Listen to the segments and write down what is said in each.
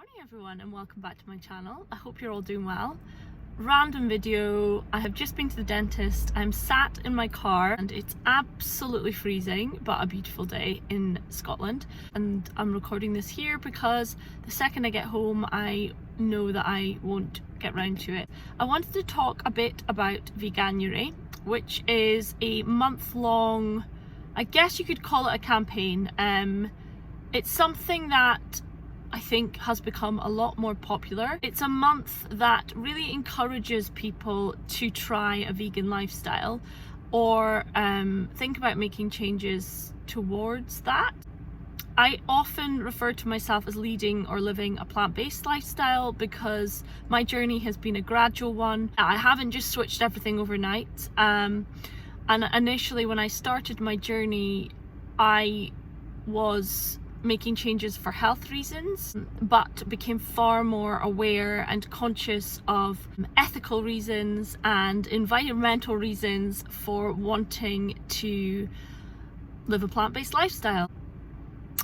morning everyone and welcome back to my channel. I hope you're all doing well. Random video. I have just been to the dentist. I'm sat in my car and it's absolutely freezing, but a beautiful day in Scotland, and I'm recording this here because the second I get home I know that I won't get round to it. I wanted to talk a bit about Veganuary, which is a month-long, I guess you could call it a campaign. It's something that I think has become a lot more popular. It's a month that really encourages people to try a vegan lifestyle or think about making changes towards that. I often refer to myself as leading or living a plant-based lifestyle because my journey has been a gradual one. I haven't just switched everything overnight. And initially when I started my journey, I was making changes for health reasons, but became far more aware and conscious of ethical reasons and environmental reasons for wanting to live a plant-based lifestyle.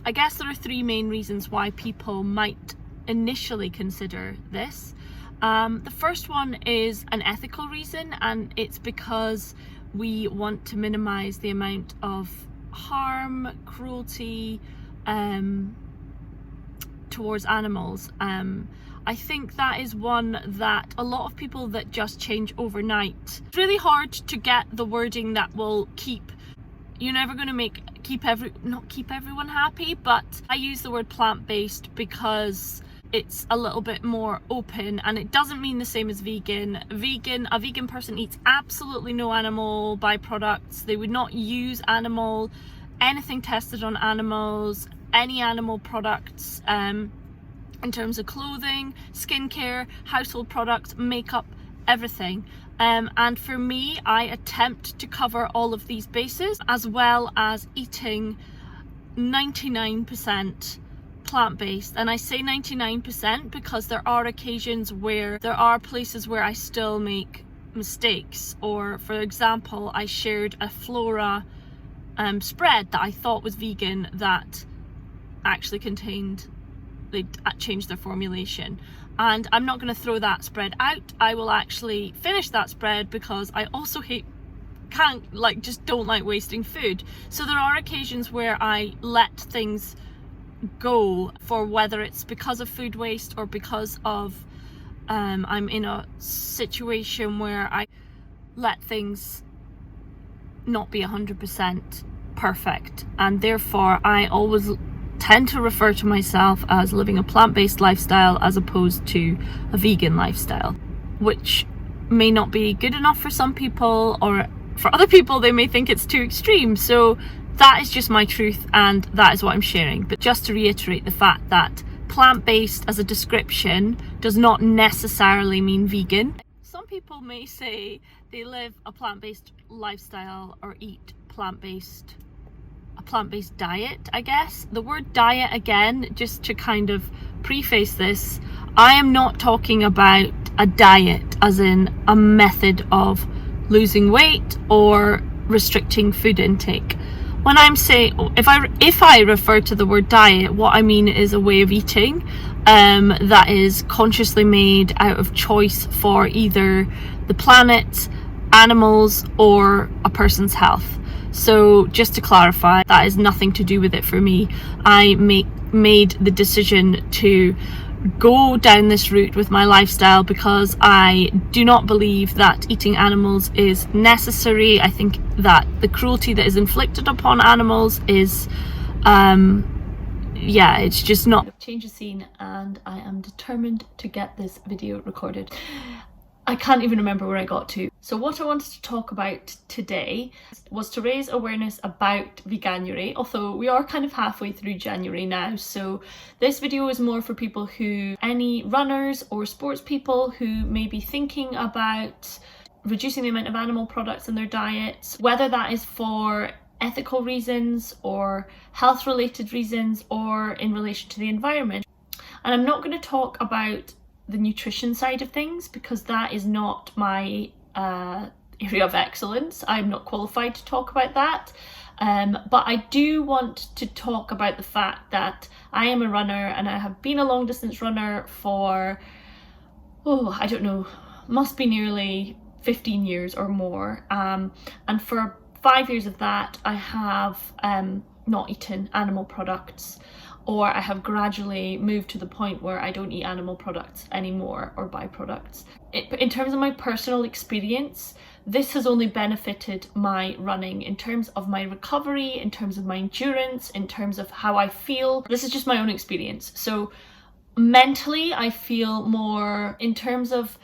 I guess there are three main reasons why people might initially consider this. The first one is an ethical reason, and it's because we want to minimize the amount of harm, cruelty, towards animals. I think that is one that a lot of people that just change overnight, it's really hard to get the wording that will you're never going to not keep everyone happy, but I use the word plant-based because it's a little bit more open, and it doesn't mean the same as vegan. A vegan person eats absolutely no animal byproducts. They would not use anything tested on animals, any animal products, in terms of clothing, skincare, household products, makeup, everything. And for me, I attempt to cover all of these bases, as well as eating 99% plant-based. And I say 99% because there are occasions where there are places where I still make mistakes. Or for example, I shared a flora spread that I thought was vegan that actually they changed their formulation, and I'm not going to throw that spread out. I will actually finish that spread because I also don't like wasting food. So there are occasions where I let things go, for whether it's because of food waste or because of I'm in a situation where I let things not be 100% perfect, and therefore I always tend to refer to myself as living a plant-based lifestyle as opposed to a vegan lifestyle, which may not be good enough for some people, or for other people they may think it's too extreme. So that is just my truth and that is what I'm sharing. But just to reiterate the fact that plant-based as a description does not necessarily mean vegan. Some people may say they live a plant-based lifestyle or eat a plant-based diet, I guess. The word diet, again, just to kind of preface this, I am not talking about a diet as in a method of losing weight or restricting food intake. When I'm saying, if I refer to the word diet, what I mean is a way of eating that is consciously made out of choice for either the planet, animals, or a person's health. So just to clarify, that is nothing to do with it for me. I made the decision to go down this route with my lifestyle because I do not believe that eating animals is necessary. I think that the cruelty that is inflicted upon animals is it's just not. Change the scene, and I am determined to get this video recorded. I can't even remember where I got to. So what I wanted to talk about today was to raise awareness about Veganuary, although we are kind of halfway through January now. So this video is more for people any runners or sports people who may be thinking about reducing the amount of animal products in their diets, whether that is for ethical reasons or health related reasons or in relation to the environment. And I'm not going to talk about the nutrition side of things because that is not my area of excellence. I'm not qualified to talk about that. But I do want to talk about the fact that I am a runner, and I have been a long distance runner for, I don't know, must be nearly 15 years or more. And for 5 years of that, I have not eaten animal products, or I have gradually moved to the point where I don't eat animal products anymore, or byproducts. In terms of my personal experience, this has only benefited my running in terms of my recovery, in terms of my endurance, in terms of how I feel. This is just my own experience. So mentally, I feel more, in terms of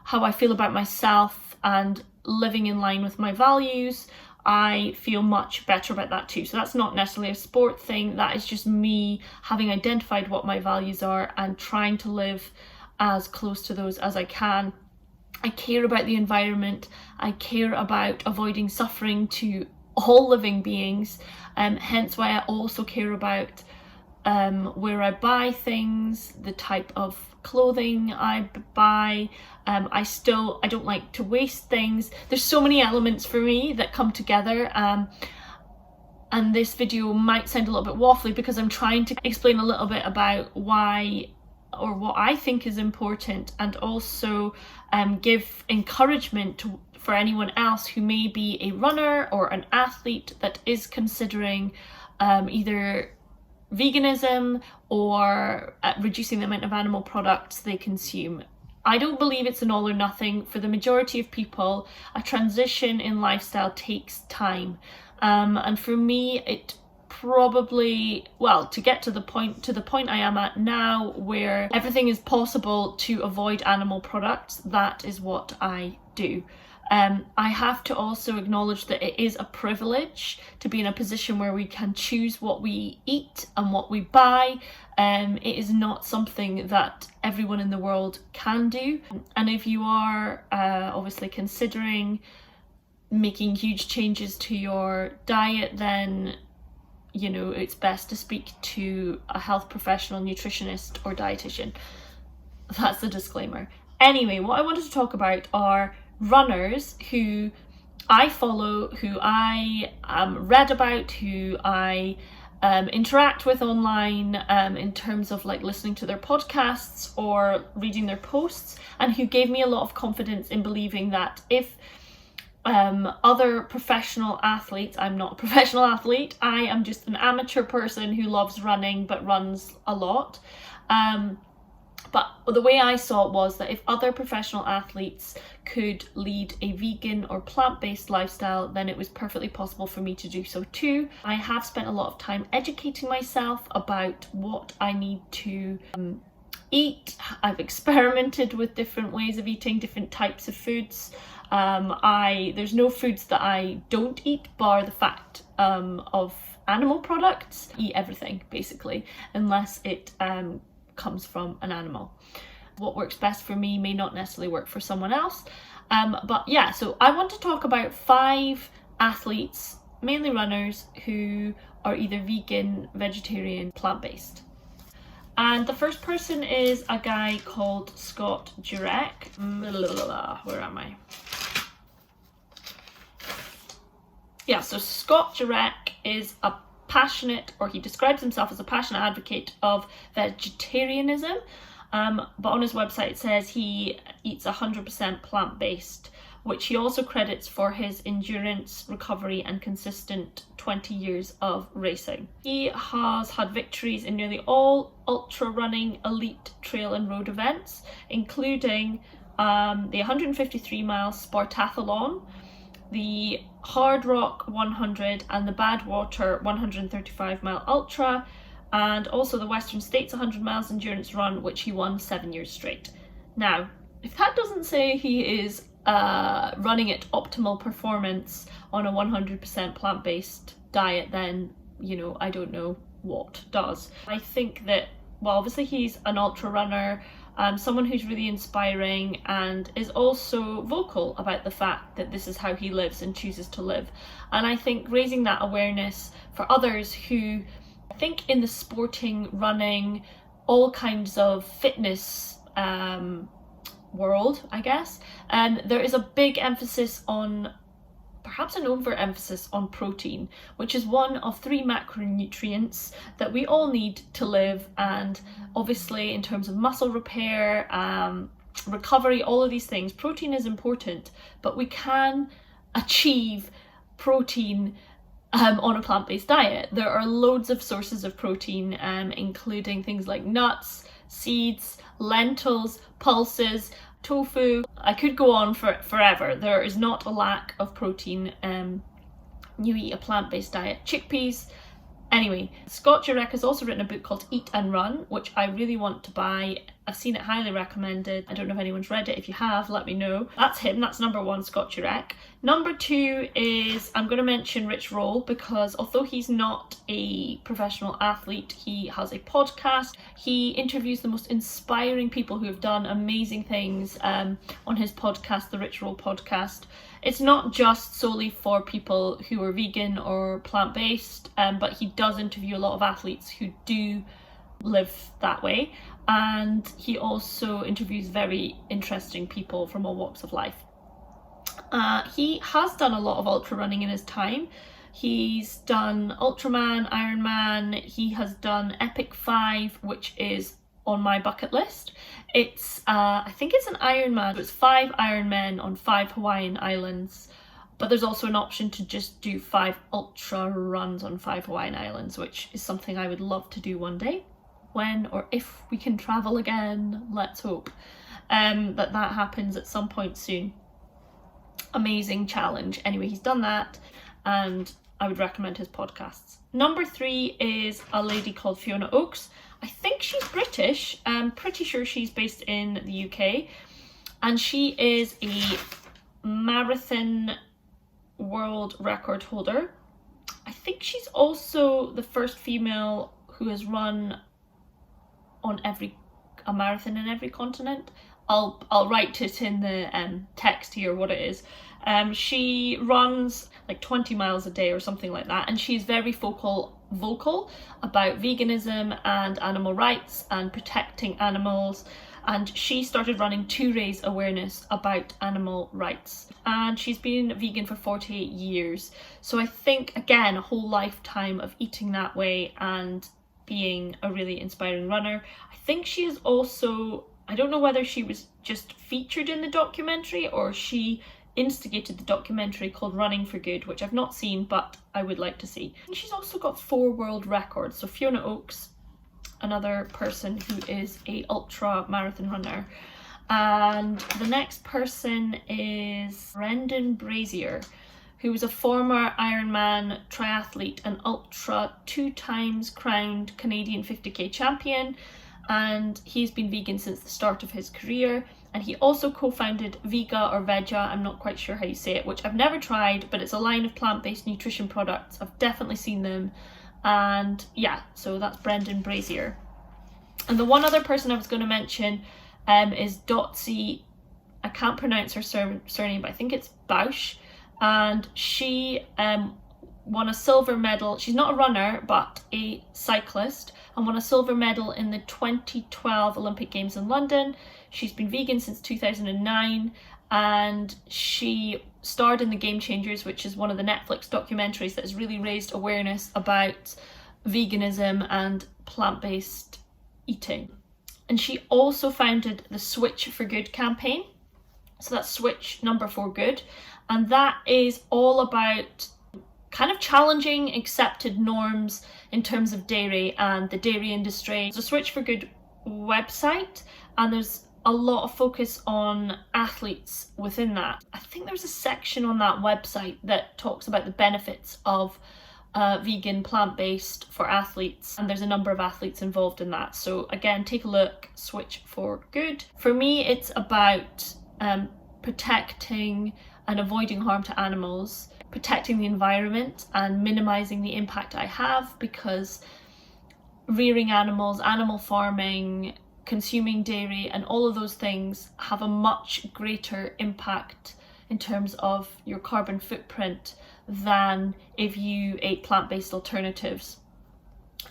how I feel about myself and living in line with my values, I feel much better about that too. So that's not necessarily a sport thing, that is just me having identified what my values are and trying to live as close to those as I can. I care about the environment, I care about avoiding suffering to all living beings, hence why I also care about where I buy things, the type of clothing I buy. I don't like to waste things. There's so many elements for me that come together, and this video might sound a little bit waffly because I'm trying to explain a little bit about why, or what I think is important, and also give encouragement for anyone else who may be a runner or an athlete that is considering either veganism or reducing the amount of animal products they consume. I don't believe it's an all or nothing. For the majority of people, a transition in lifestyle takes time, and for me it probably, to get to the point I am at now, where everything is possible to avoid animal products, that is what I do. I have to also acknowledge that it is a privilege to be in a position where we can choose what we eat and what we buy. It is not something that everyone in the world can do. And if you are obviously considering making huge changes to your diet, then it's best to speak to a health professional, nutritionist or dietitian. That's the disclaimer. Anyway, what I wanted to talk about are runners who I follow, who I read about, who I interact with online in terms of like listening to their podcasts or reading their posts, and who gave me a lot of confidence in believing that if other professional athletes, I'm not a professional athlete, I am just an amateur person who loves running but runs a lot. But the way I saw it was that if other professional athletes could lead a vegan or plant-based lifestyle, then it was perfectly possible for me to do so too. I have spent a lot of time educating myself about what I need to eat. I've experimented with different ways of eating, different types of foods. There's no foods that I don't eat, bar the fact of animal products. I eat everything basically, unless it comes from an animal. What works best for me may not necessarily work for someone else. But yeah, so I want to talk about 5 athletes, mainly runners, who are either vegan, vegetarian, plant-based. And the first person is a guy called Scott Jureck. Where am I? Yeah, so Scott Jureck is a passionate, or he describes himself as a passionate advocate of vegetarianism. But on his website it says he eats 100% plant-based, which he also credits for his endurance, recovery and consistent 20 years of racing. He has had victories in nearly all ultra running, elite trail and road events, including the 153-mile Spartathlon, the Hard Rock 100 and the Badwater 135-mile ultra, and also the Western States 100 miles endurance run, which he won 7 years straight. Now, if that doesn't say he is running at optimal performance on a 100% plant-based diet, then, I don't know what does. I think that, obviously he's an ultra runner, someone who's really inspiring and is also vocal about the fact that this is how he lives and chooses to live. And I think raising that awareness for others who, I think in the sporting, running, all kinds of fitness world, I guess. There is a big emphasis on, perhaps an overemphasis on protein, which is one of 3 macronutrients that we all need to live, and obviously in terms of muscle repair, recovery, all of these things, protein is important, but we can achieve protein on a plant-based diet. There are loads of sources of protein, including things like nuts, seeds, lentils, pulses, tofu. I could go on forever. There is not a lack of protein. You eat a plant-based diet. Chickpeas. Anyway, Scott Jureck has also written a book called Eat and Run, which I really want to buy. I've seen it highly recommended. I don't know if anyone's read it. If you have, let me know. That's him. That's number 1, Scott Jureck. Number 2 is, I'm going to mention Rich Roll, because although he's not a professional athlete, he has a podcast. He interviews the most inspiring people who have done amazing things on his podcast, the Rich Roll podcast. It's not just solely for people who are vegan or plant-based, but he does interview a lot of athletes who do live that way. And he also interviews very interesting people from all walks of life. He has done a lot of ultra running in his time. He's done Ultraman, Ironman, he has done Epic 5, which is on my bucket list. It's, I think it's an Ironman, so it's 5 Ironmen on 5 Hawaiian islands, but there's also an option to just do 5 ultra runs on 5 Hawaiian islands, which is something I would love to do one day. When or if we can travel again, let's hope that happens at some point soon. Amazing challenge. Anyway, he's done that, and I would recommend his podcasts. Number 3 is a lady called Fiona Oaks. I think she's British. I'm pretty sure she's based in the UK, and she is a marathon world record holder. I think she's also the first female who has run on a marathon in every continent. I'll write it in the text here what it is. She runs like 20 miles a day or something like that, and she's very vocal about veganism and animal rights and protecting animals. And she started running to raise awareness about animal rights, and she's been vegan for 48 years. So I think, again, a whole lifetime of eating that way and being a really inspiring runner. I think she is also, I don't know whether she was just featured in the documentary or she instigated the documentary called Running for Good, which I've not seen, but I would like to see. And she's also got 4 world records. So Fiona Oaks, another person who is a ultra marathon runner. And the next person is Brazier, who was a former Ironman triathlete and ultra 2 times crowned Canadian 50k champion, and he's been vegan since the start of his career. And he also co-founded Vega or Vega, I'm not quite sure how you say it, which I've never tried, but it's a line of plant-based nutrition products. I've definitely seen them, and yeah, so that's Brazier. And the one other person I was going to mention is Dotsie. I can't pronounce her surname, but I think it's Bausch. And she won a silver medal. She's not a runner, but a cyclist, and won a silver medal in the 2012 Olympic Games in London. She's been vegan since 2009, and she starred in The Game Changers, which is one of the Netflix documentaries that has really raised awareness about veganism and plant-based eating. And she also founded the Switch for Good campaign. So that's Switch number 4 Good. And that is all about kind of challenging accepted norms in terms of dairy and the dairy industry. It's a Switch for Good website, and there's a lot of focus on athletes within that. I think there's a section on that website that talks about the benefits of vegan, plant-based for athletes, and there's a number of athletes involved in that. So again, take a look, Switch for Good. For me, it's about protecting and avoiding harm to animals, protecting the environment and minimizing the impact I have, because rearing animals, animal farming, consuming dairy, and all of those things have a much greater impact in terms of your carbon footprint than if you ate plant-based alternatives.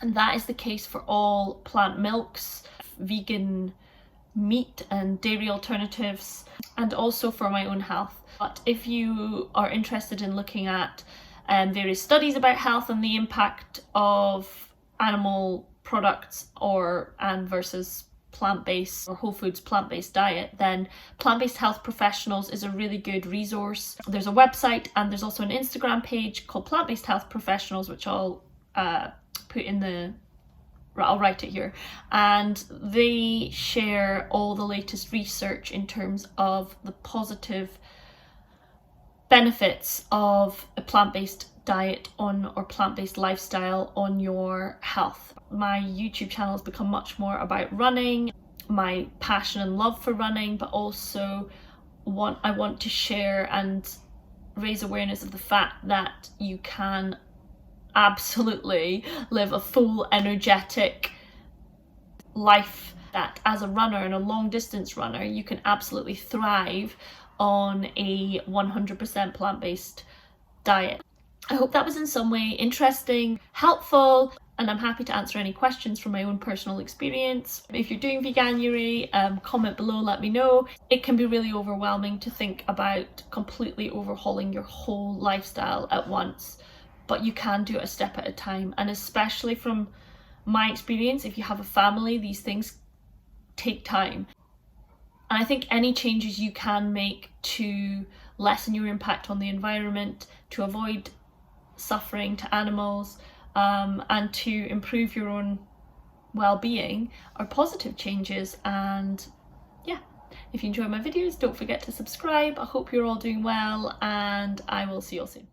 And that is the case for all plant milks, vegan meat and dairy alternatives, and also for my own health. But if you are interested in looking at various studies about health and the impact of animal products and versus plant-based or whole foods plant-based diet, then Plant-Based Health Professionals is a really good resource. There's a website and there's also an Instagram page called Plant-Based Health Professionals, which I'll put in the, I'll write it here, and they share all the latest research in terms of the positive benefits of a plant-based diet or plant-based lifestyle on your health. My YouTube channel has become much more about running, my passion and love for running, but also I want to share and raise awareness of the fact that you can absolutely live a full, energetic life, that as a runner and a long distance runner, you can absolutely thrive on a 100% plant-based diet. I hope that was in some way interesting, helpful, and I'm happy to answer any questions from my own personal experience. If you're doing Veganuary, comment below, let me know. It can be really overwhelming to think about completely overhauling your whole lifestyle at once, but you can do it a step at a time. And especially from my experience, if you have a family, these things take time. And I think any changes you can make to lessen your impact on the environment, to avoid suffering to animals, and to improve your own well-being are positive changes. And yeah, if you enjoy my videos, don't forget to subscribe. I hope you're all doing well, and I will see you all soon.